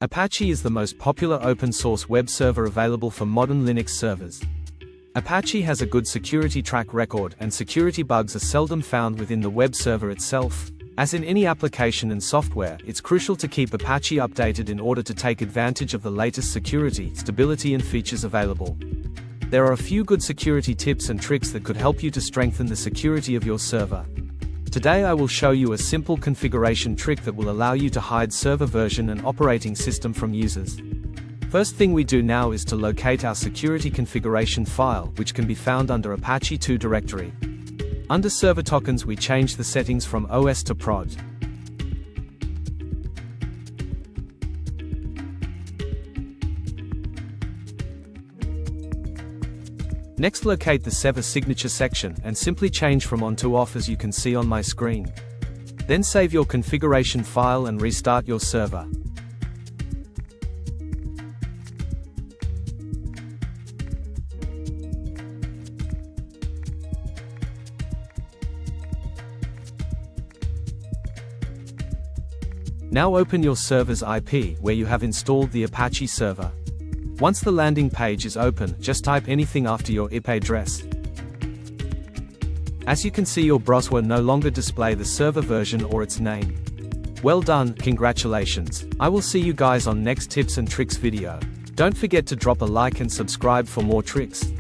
Apache is the most popular open-source web server available for modern Linux servers. Apache has a good security track record, and security bugs are seldom found within the web server itself. As in any application and software, it's crucial to keep Apache updated in order to take advantage of the latest security, stability and features available. There are a few good security tips and tricks that could help you to strengthen the security of your server. Today I will show you a simple configuration trick that will allow you to hide server version and operating system from users. First thing we do now is to locate our security configuration file, which can be found under Apache 2 directory. Under server tokens we change the settings from OS to prod. Next, locate the server signature section and simply change from on to off, as you can see on my screen. Then save your configuration file and restart your server. Now open your server's IP, where you have installed the Apache server. Once the landing page is open, just type anything after your IP address. As you can see, your browser will no longer display the server version or its name. Well done, congratulations. I will see you guys on next tips and tricks video. Don't forget to drop a like and subscribe for more tricks.